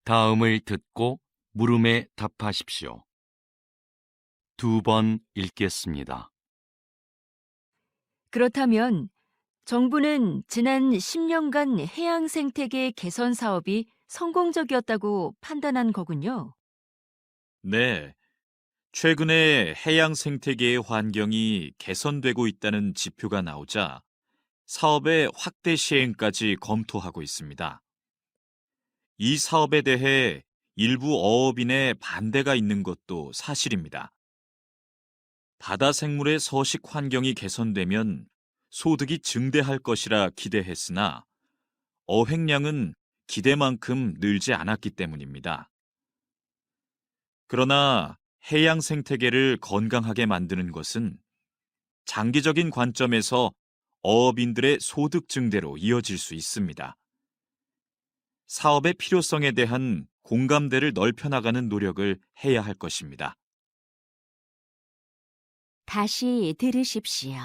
다음을 듣고 물음에 답하십시오. 2번 읽겠습니다. 그렇다면 정부는 지난 10년간 해양 생태계 개선 사업이 성공적이었다고 판단한 거군요. 네, 최근에 해양 생태계의 환경이 개선되고 있다는 지표가 나오자 사업의 확대 시행까지 검토하고 있습니다. 이 사업에 대해 일부 어업인의 반대가 있는 것도 사실입니다. 바다 생물의 서식 환경이 개선되면 소득이 증대할 것이라 기대했으나 어획량은 기대만큼 늘지 않았기 때문입니다. 그러나 해양 생태계를 건강하게 만드는 것은 장기적인 관점에서 어업인들의 소득 증대로 이어질 수 있습니다. 사업의 필요성에 대한 공감대를 넓혀나가는 노력을 해야 할 것입니다. 다시 들으십시오.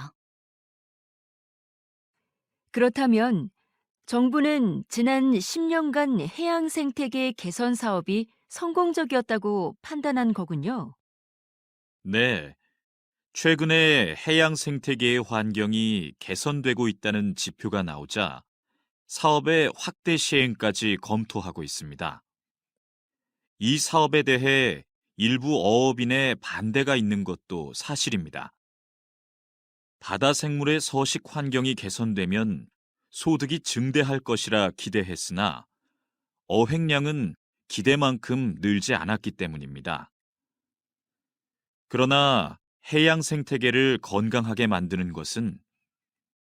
그렇다면 정부는 지난 10년간 해양 생태계 개선 사업이 성공적이었다고 판단한 거군요. 네, 최근에 해양 생태계의 환경이 개선되고 있다는 지표가 나오자 사업의 확대 시행까지 검토하고 있습니다. 이 사업에 대해 일부 어업인의 반대가 있는 것도 사실입니다. 바다 생물의 서식 환경이 개선되면 소득이 증대할 것이라 기대했으나 어획량은 기대만큼 늘지 않았기 때문입니다. 그러나 해양 생태계를 건강하게 만드는 것은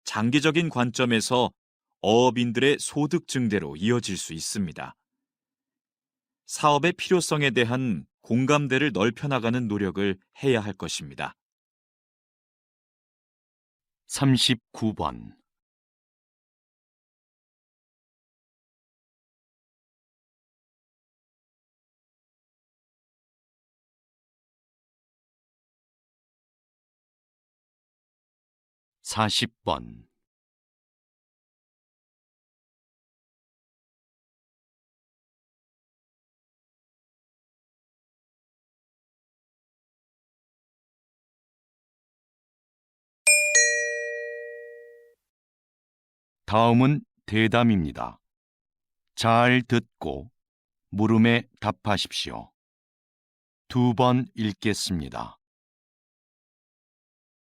장기적인 관점에서 어업인들의 소득 증대로 이어질 수 있습니다. 사업의 필요성에 대한 공감대를 넓혀나가는 노력을 해야 할 것입니다. 39번 40번 다음은 대담입니다. 잘 듣고 물음에 답하십시오. 2번 읽겠습니다.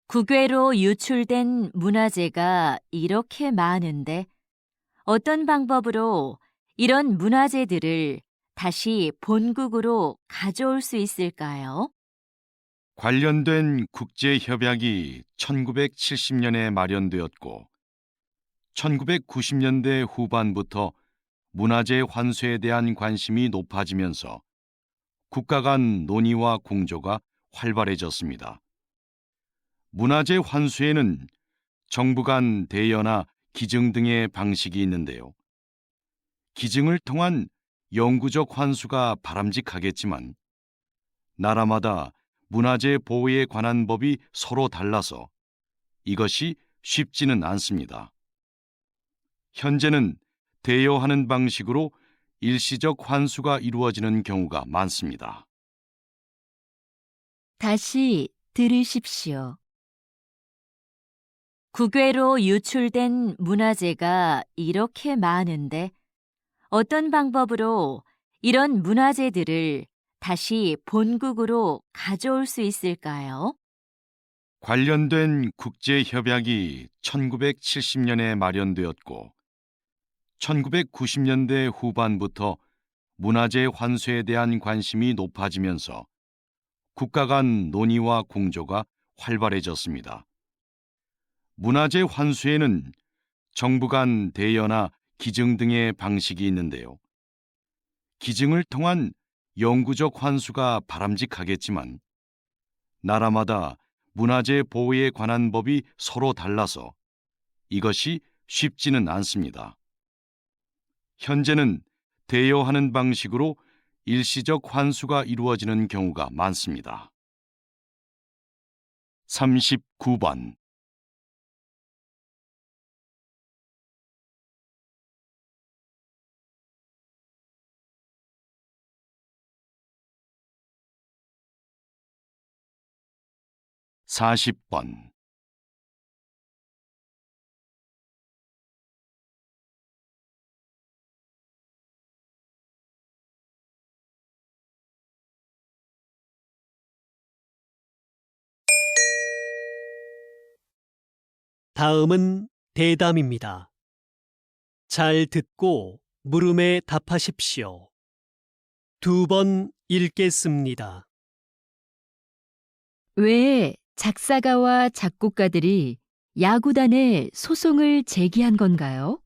국외로 유출된 문화재가 이렇게 많은데 어떤 방법으로 이런 문화재들을 다시 본국으로 가져올 수 있을까요? 관련된 국제협약이 1970년에 마련되었고 1990년대 후반부터 문화재 환수에 대한 관심이 높아지면서 국가 간 논의와 공조가 활발해졌습니다. 문화재 환수에는 정부 간 대여나 기증 등의 방식이 있는데요. 기증을 통한 영구적 환수가 바람직하겠지만 나라마다 문화재 보호에 관한 법이 서로 달라서 이것이 쉽지는 않습니다. 현재는 대여하는 방식으로 일시적 환수가 이루어지는 경우가 많습니다. 다시 들으십시오. 국외로 유출된 문화재가 이렇게 많은데 어떤 방법으로 이런 문화재들을 다시 본국으로 가져올 수 있을까요? 관련된 국제협약이 1970년에 마련되었고 1990년대 후반부터 문화재 환수에 대한 관심이 높아지면서 국가 간 논의와 공조가 활발해졌습니다. 문화재 환수에는 정부 간 대여나 기증 등의 방식이 있는데요. 기증을 통한 영구적 환수가 바람직하겠지만 나라마다 문화재 보호에 관한 법이 서로 달라서 이것이 쉽지는 않습니다. 현재는 대여하는 방식으로 일시적 환수가 이루어지는 경우가 많습니다. 39번 40번. 다음은 대담입니다. 잘 듣고 물음에 답하십시오. 2번 읽겠습니다. 왜 작사가와 작곡가들이 야구단에 소송을 제기한 건가요?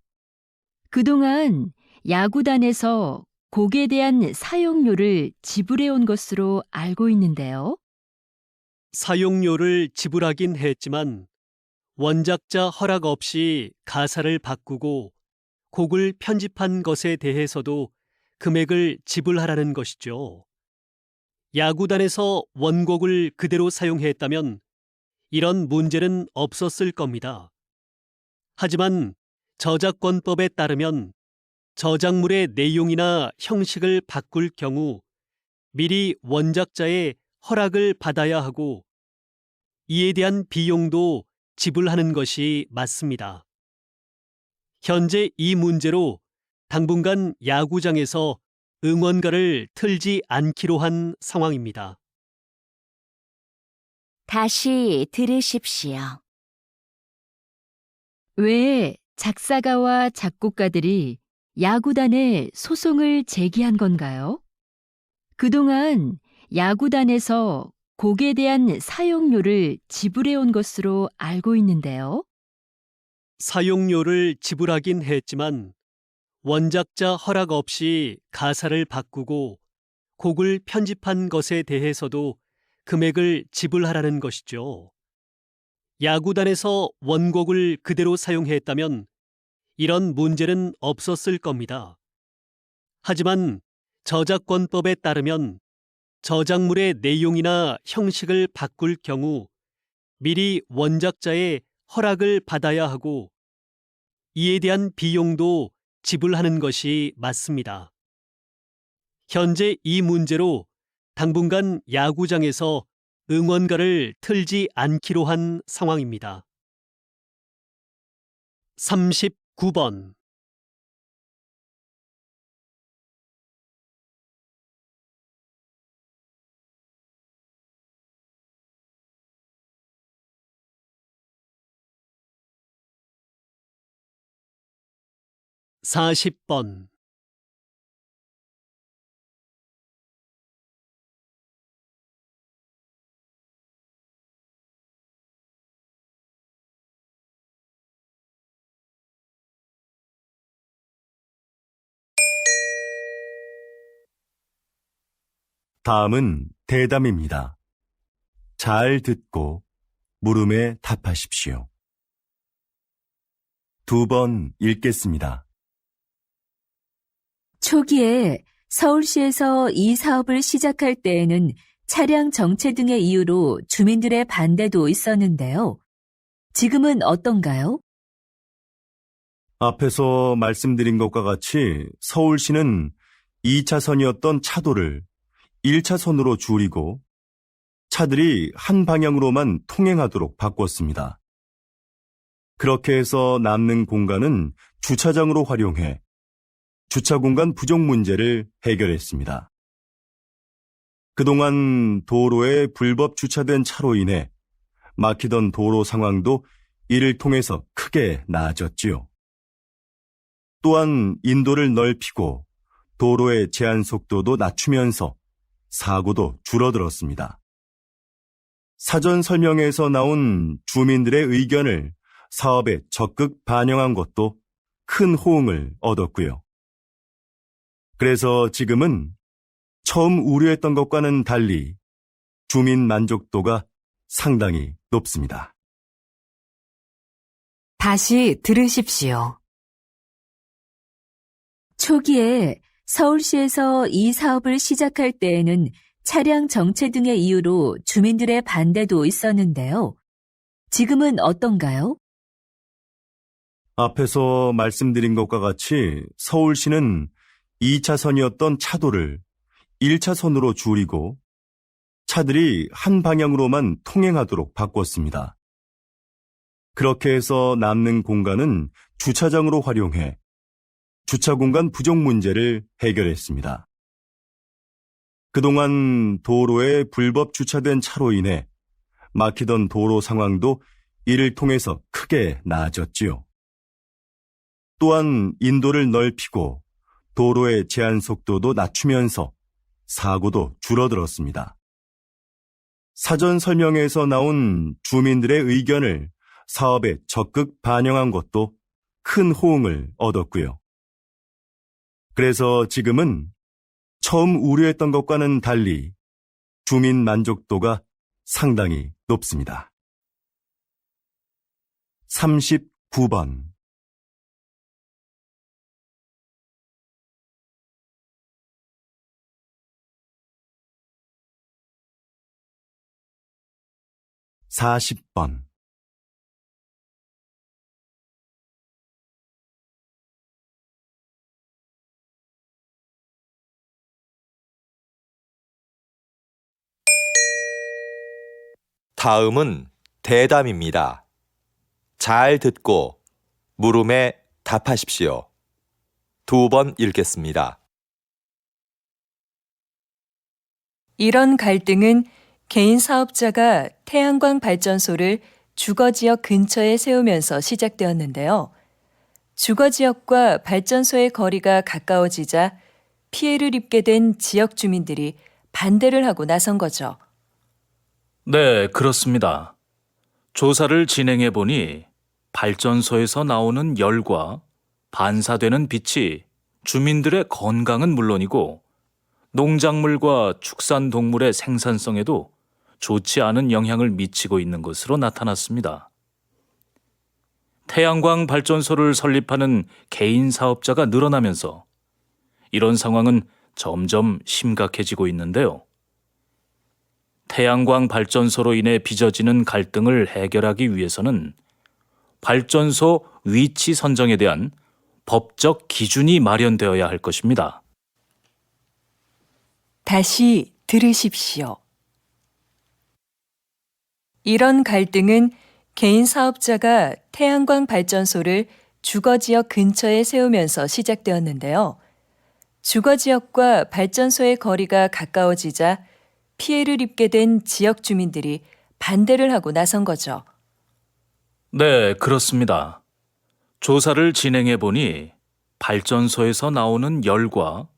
그동안 야구단에서 곡에 대한 사용료를 지불해온 것으로 알고 있는데요. 사용료를 지불하긴 했지만 원작자 허락 없이 가사를 바꾸고 곡을 편집한 것에 대해서도 금액을 지불하라는 것이죠. 야구단에서 원곡을 그대로 사용했다면 이런 문제는 없었을 겁니다. 하지만 저작권법에 따르면 저작물의 내용이나 형식을 바꿀 경우 미리 원작자의 허락을 받아야 하고 이에 대한 비용도 지불하는 것이 맞습니다. 현재 이 문제로 당분간 야구장에서 응원가를 틀지 않기로 한 상황입니다. 다시 들으십시오. 왜 작사가와 작곡가들이 야구단에 소송을 제기한 건가요? 그동안 야구단에서 곡에 대한 사용료를 지불해온 것으로 알고 있는데요. 사용료를 지불하긴 했지만 원작자 허락 없이 가사를 바꾸고 곡을 편집한 것에 대해서도 금액을 지불하라는 것이죠. 야구단에서 원곡을 그대로 사용했다면 이런 문제는 없었을 겁니다. 하지만 저작권법에 따르면 저작물의 내용이나 형식을 바꿀 경우 미리 원작자의 허락을 받아야 하고 이에 대한 비용도 지불하는 것이 맞습니다. 현재 이 문제로 당분간 야구장에서 응원가를 틀지 않기로 한 상황입니다. 39번. (40번) 다음은 대담입니다. 잘 듣고 물음에 답하십시오. 2번 읽겠습니다. 초기에 서울시에서 이 사업을 시작할 때에는 차량 정체 등의 이유로 주민들의 반대도 있었는데요. 지금은 어떤가요? 앞에서 말씀드린 것과 같이 서울시는 2차선이었던 차도를 1차선으로 줄이고 차들이 한 방향으로만 통행하도록 바꿨습니다. 그렇게 해서 남는 공간은 주차장으로 활용해 주차 공간 부족 문제를 해결했습니다. 그동안 도로에 불법 주차된 차로 인해 막히던 도로 상황도 이를 통해서 크게 나아졌지요. 또한 인도를 넓히고 도로의 제한 속도도 낮추면서 사고도 줄어들었습니다. 사전 설명회에서 나온 주민들의 의견을 사업에 적극 반영한 것도 큰 호응을 얻었고요. 그래서 지금은 처음 우려했던 것과는 달리 주민 만족도가 상당히 높습니다. 다시 들으십시오. 초기에 서울시에서 이 사업을 시작할 때에는 차량 정체 등의 이유로 주민들의 반대도 있었는데요. 지금은 어떤가요? 앞에서 말씀드린 것과 같이 서울시는 2차선이었던 차도를 1차선으로 줄이고 차들이 한 방향으로만 통행하도록 바꿨습니다. 그렇게 해서 남는 공간은 주차장으로 활용해 주차 공간 부족 문제를 해결했습니다. 그동안 도로에 불법 주차된 차로 인해 막히던 도로 상황도 이를 통해서 크게 나아졌지요. 또한 인도를 넓히고 도로의 제한 속도도 낮추면서 사고도 줄어들었습니다. 사전 설명회에서 나온 주민들의 의견을 사업에 적극 반영한 것도 큰 호응을 얻었고요. 그래서 지금은 처음 우려했던 것과는 달리 주민 만족도가 상당히 높습니다. 39번 40번 '다음은 대담입니다. 잘 듣고 물음에 답하십시오. 2번 읽겠습니다. 이런 갈등은 개인 사업자가 태양광 발전소를 주거지역 근처에 세우면서 시작되었는데요. 주거지역과 발전소의 거리가 가까워지자 피해를 입게 된 지역 주민들이 반대를 하고 나선 거죠. 네, 그렇습니다. 조사를 진행해 보니 발전소에서 나오는 열과 반사되는 빛이 주민들의 건강은 물론이고 농작물과 축산동물의 생산성에도 좋지 않은 영향을 미치고 있는 것으로 나타났습니다. 태양광 발전소를 설립하는 개인 사업자가 늘어나면서 이런 상황은 점점 심각해지고 있는데요. 태양광 발전소로 인해 빚어지는 갈등을 해결하기 위해서는 발전소 위치 선정에 대한 법적 기준이 마련되어야 할 것입니다. 다시 들으십시오. 이런 갈등은 개인 사업자가 태양광 발전소를 주거지역 근처에 세우면서 시작되었는데요. 주거지역과 발전소의 거리가 가까워지자 피해를 입게 된 지역 주민들이 반대를 하고 나선 거죠. 네, 그렇습니다. 조사를 진행해 보니 발전소에서 나오는 열과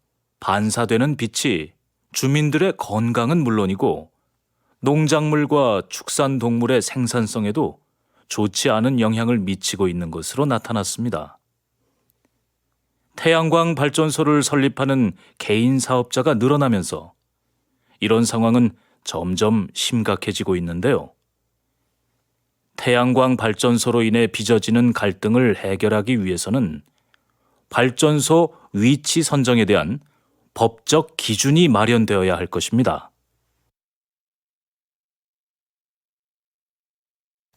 반사되는 빛이 주민들의 건강은 물론이고 농작물과 축산동물의 생산성에도 좋지 않은 영향을 미치고 있는 것으로 나타났습니다. 태양광 발전소를 설립하는 개인 사업자가 늘어나면서 이런 상황은 점점 심각해지고 있는데요. 태양광 발전소로 인해 빚어지는 갈등을 해결하기 위해서는 발전소 위치 선정에 대한 법적 기준이 마련되어야 할 것입니다.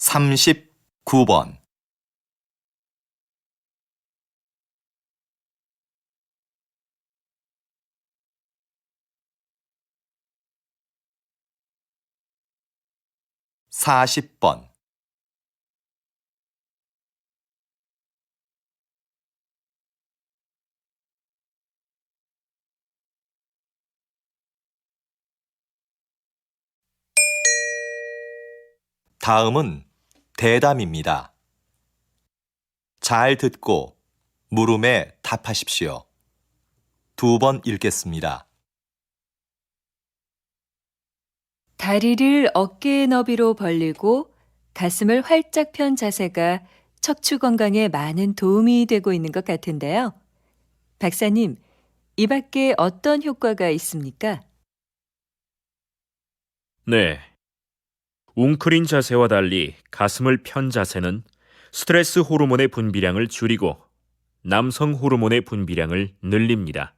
39번 40번 '다음은 대담입니다. 잘 듣고 물음에 답하십시오. 2번 읽겠습니다. 다리를 어깨의 너비로 벌리고 가슴을 활짝 편 자세가 척추 건강에 많은 도움이 되고 있는 것 같은데요. 박사님, 이 밖에 어떤 효과가 있습니까? 네. 웅크린 자세와 달리 가슴을 편 자세는 스트레스 호르몬의 분비량을 줄이고 남성 호르몬의 분비량을 늘립니다.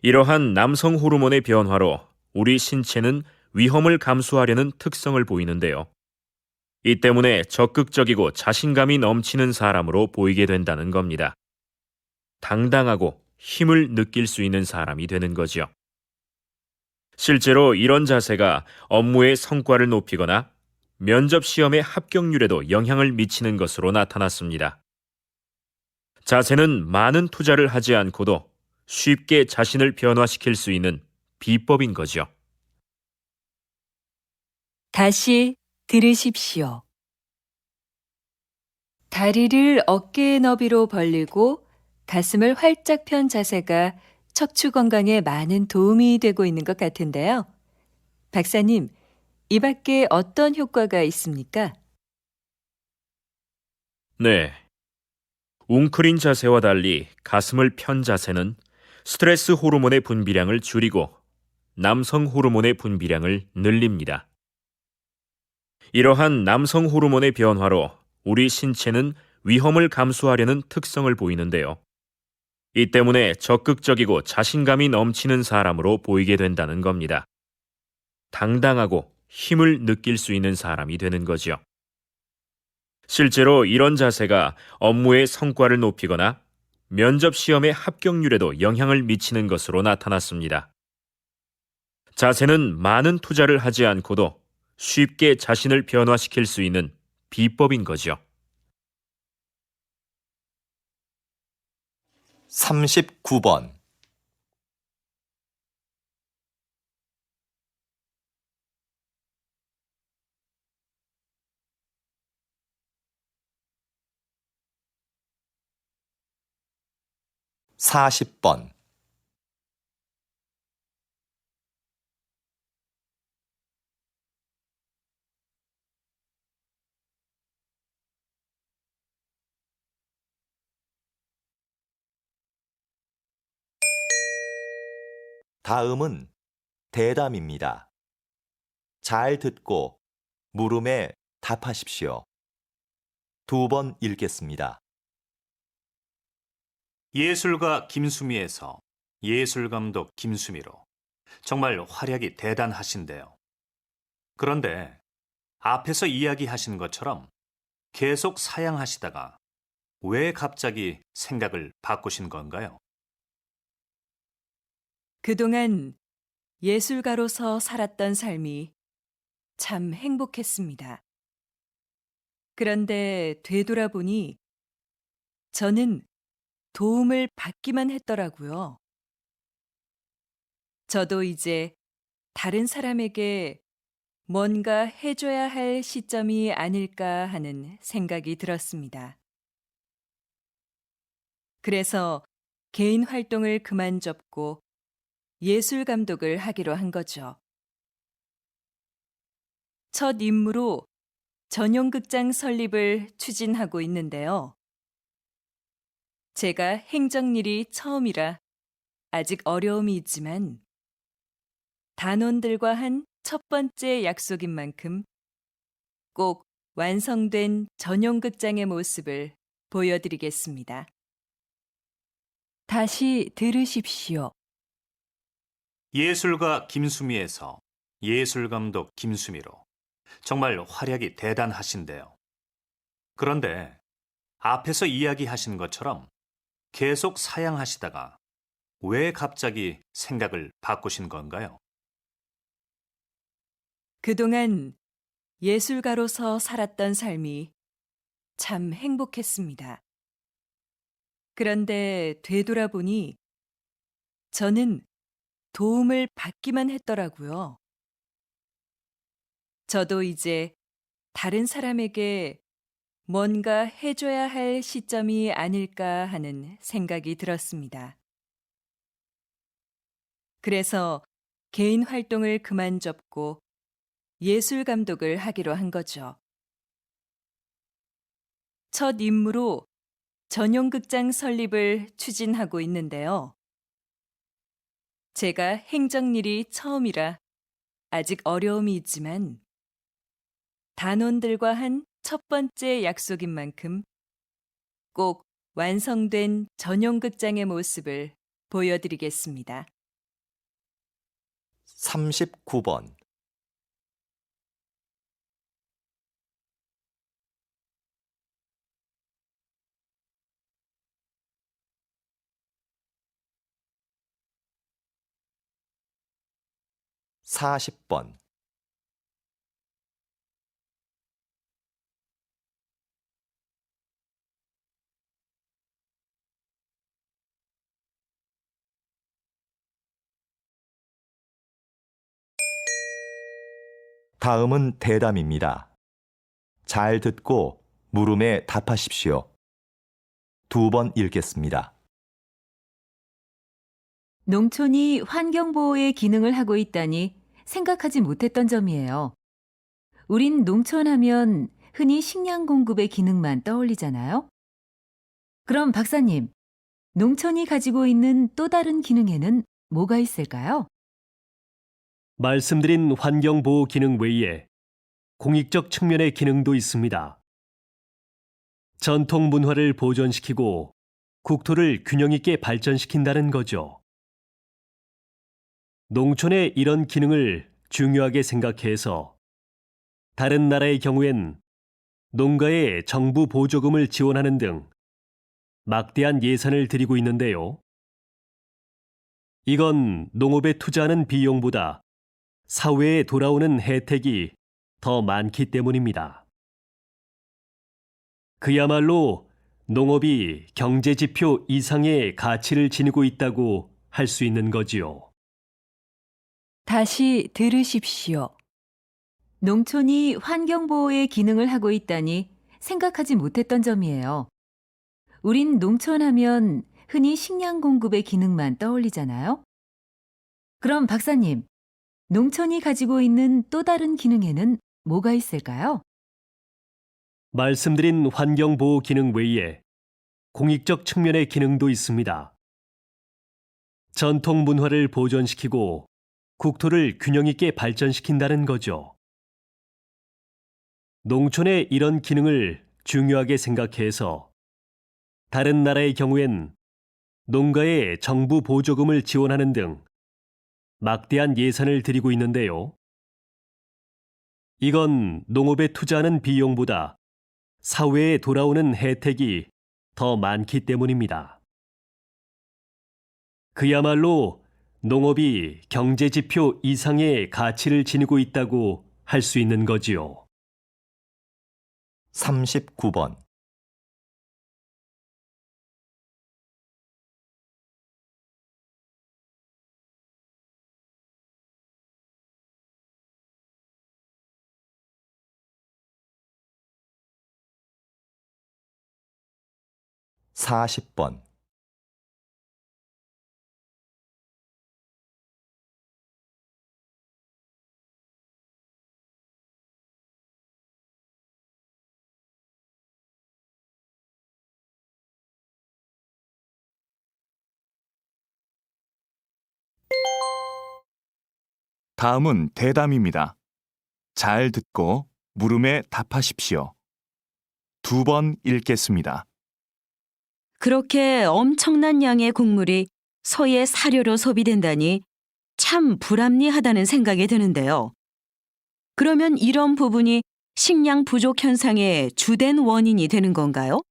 이러한 남성 호르몬의 변화로 우리 신체는 위험을 감수하려는 특성을 보이는데요. 이 때문에 적극적이고 자신감이 넘치는 사람으로 보이게 된다는 겁니다. 당당하고 힘을 느낄 수 있는 사람이 되는 거죠. 실제로 이런 자세가 업무의 성과를 높이거나 면접 시험의 합격률에도 영향을 미치는 것으로 나타났습니다. 자세는 많은 투자를 하지 않고도 쉽게 자신을 변화시킬 수 있는 비법인 거죠. 다시 들으십시오. 다리를 어깨 너비로 벌리고 가슴을 활짝 편 자세가 척추 건강에 많은 도움이 되고 있는 것 같은데요. 박사님, 이 밖에 어떤 효과가 있습니까? 네. 웅크린 자세와 달리 가슴을 편 자세는 스트레스 호르몬의 분비량을 줄이고 남성 호르몬의 분비량을 늘립니다. 이러한 남성 호르몬의 변화로 우리 신체는 위험을 감수하려는 특성을 보이는데요. 이 때문에 적극적이고 자신감이 넘치는 사람으로 보이게 된다는 겁니다. 당당하고 힘을 느낄 수 있는 사람이 되는 거죠. 실제로 이런 자세가 업무의 성과를 높이거나 면접 시험의 합격률에도 영향을 미치는 것으로 나타났습니다. 자세는 많은 투자를 하지 않고도 쉽게 자신을 변화시킬 수 있는 비법인 거죠. 39번. (40번) 다음은 대담입니다. 잘 듣고 물음에 답하십시오. 2번 읽겠습니다. 예술가 김수미에서 예술감독 김수미로 정말 활약이 대단하신데요. 그런데 앞에서 이야기하신 것처럼 계속 사양하시다가 왜 갑자기 생각을 바꾸신 건가요? 그동안 예술가로서 살았던 삶이 참 행복했습니다. 그런데 되돌아보니 저는 도움을 받기만 했더라고요. 저도 이제 다른 사람에게 뭔가 해줘야 할 시점이 아닐까 하는 생각이 들었습니다. 그래서 개인 활동을 그만 접고 예술 감독을 하기로 한 거죠. 첫 임무로 전용 극장 설립을 추진하고 있는데요. 제가 행정일이 처음이라 아직 어려움이 있지만 단원들과 한 첫 번째 약속인 만큼 꼭 완성된 전용 극장의 모습을 보여드리겠습니다. 다시 들으십시오. 예술가 김수미에서 예술감독 김수미로 정말 활약이 대단하신데요. 그런데 앞에서 이야기하신 것처럼 계속 사양하시다가 왜 갑자기 생각을 바꾸신 건가요? 그동안 예술가로서 살았던 삶이 참 행복했습니다. 그런데 되돌아보니 저는 도움을 받기만 했더라고요. 저도 이제 다른 사람에게 뭔가 해줘야 할 시점이 아닐까 하는 생각이 들었습니다. 그래서 개인 활동을 그만 접고 예술 감독을 하기로 한 거죠. 첫 임무로 전용 극장 설립을 추진하고 있는데요. 제가 행정일이 처음이라 아직 어려움이 있지만 단원들과 한 첫 번째 약속인 만큼 꼭 완성된 전용 극장의 모습을 보여드리겠습니다. 39번 40번. 다음은 대담입니다. 잘 듣고 물음에 답하십시오. 2번 읽겠습니다. 농촌이 환경보호의 기능을 하고 있다니 생각하지 못했던 점이에요. 우린 농촌 하면 흔히 식량 공급의 기능만 떠올리잖아요. 그럼 박사님, 농촌이 가지고 있는 또 다른 기능에는 뭐가 있을까요? 말씀드린 환경보호 기능 외에 공익적 측면의 기능도 있습니다. 전통 문화를 보존시키고 국토를 균형 있게 발전시킨다는 거죠. 농촌의 이런 기능을 중요하게 생각해서 다른 나라의 경우엔 농가에 정부 보조금을 지원하는 등 막대한 예산을 들이고 있는데요. 이건 농업에 투자하는 비용보다 사회에 돌아오는 혜택이 더 많기 때문입니다. 그야말로 농업이 경제지표 이상의 가치를 지니고 있다고 할 수 있는 거지요. 다시 들으십시오. 농촌이 환경보호의 기능을 하고 있다니 생각하지 못했던 점이에요. 우린 농촌 하면 흔히 식량 공급의 기능만 떠올리잖아요. 그럼 박사님, 농촌이 가지고 있는 또 다른 기능에는 뭐가 있을까요? 말씀드린 환경보호 기능 외에 공익적 측면의 기능도 있습니다. 전통 문화를 보존시키고 국토를 균형 있게 발전시킨다는 거죠. 농촌의 이런 기능을 중요하게 생각해서 다른 나라의 경우엔 농가에 정부 보조금을 지원하는 등 막대한 예산을 들이고 있는데요. 이건 농업에 투자하는 비용보다 사회에 돌아오는 혜택이 더 많기 때문입니다. 그야말로 농업이 경제지표 이상의 가치를 지니고 있다고 할 수 있는 거지요. 39번. (40번) 다음은 대담입니다. 잘 듣고 물음에 답하십시오. 2번 읽겠습니다. 그렇게 엄청난 양의 곡물이 소의 사료로 소비된다니 참 불합리하다는 생각이 드는데요. 그러면 이런 부분이 식량 부족 현상의 주된 원인이 되는 건가요?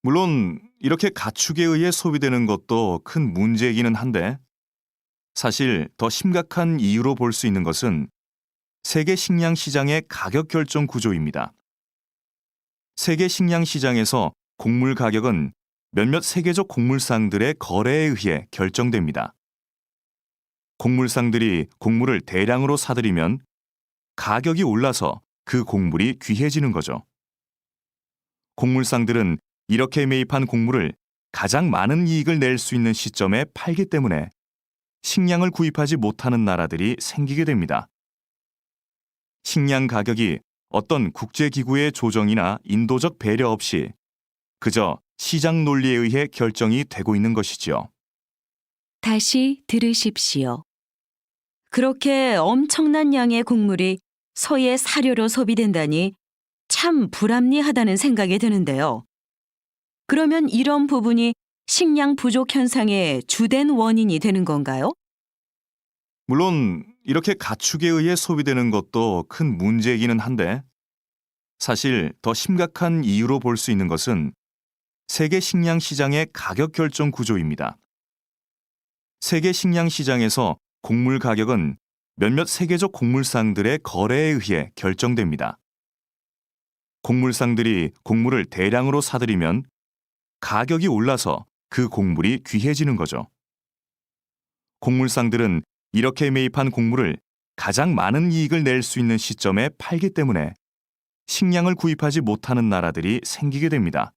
물론 이렇게 가축에 의해 소비되는 것도 큰 문제이기는 한데 사실 더 심각한 이유로 볼 수 있는 것은 세계 식량 시장의 가격 결정 구조입니다. 세계 식량 시장에서 곡물 가격은 몇몇 세계적 곡물상들의 거래에 의해 결정됩니다. 곡물상들이 곡물을 대량으로 사들이면 가격이 올라서 그 곡물이 귀해지는 거죠. 곡물상들은 이렇게 매입한 곡물을 가장 많은 이익을 낼 수 있는 시점에 팔기 때문에 식량을 구입하지 못하는 나라들이 생기게 됩니다. 식량 가격이 어떤 국제기구의 조정이나 인도적 배려 없이 그저 시장 논리에 의해 결정이 되고 있는 것이지요. 다시 들으십시오. 그렇게 엄청난 양의 곡물이 소의 사료로 소비된다니 참 불합리하다는 생각이 드는데요. 그러면 이런 부분이 식량 부족 현상의 주된 원인이 되는 건가요? 물론 이렇게 가축에 의해 소비되는 것도 큰 문제이기는 한데 사실 더 심각한 이유로 볼 수 있는 것은 세계 식량 시장의 가격 결정 구조입니다. 세계 식량 시장에서 곡물 가격은 몇몇 세계적 곡물상들의 거래에 의해 결정됩니다. 곡물상들이 곡물을 대량으로 사들이면 가격이 올라서 그 곡물이 귀해지는 거죠. 곡물상들은 이렇게 매입한 곡물을 가장 많은 이익을 낼 수 있는 시점에 팔기 때문에 식량을 구입하지 못하는 나라들이 생기게 됩니다.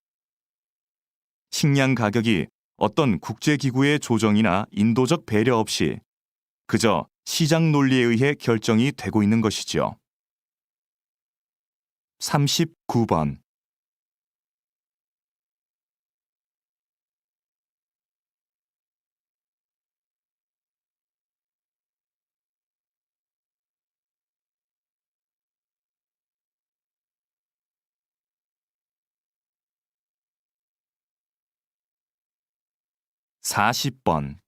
식량 가격이 어떤 국제기구의 조정이나 인도적 배려 없이 그저 시장 논리에 의해 결정이 되고 있는 것이지요. 39번. (40번)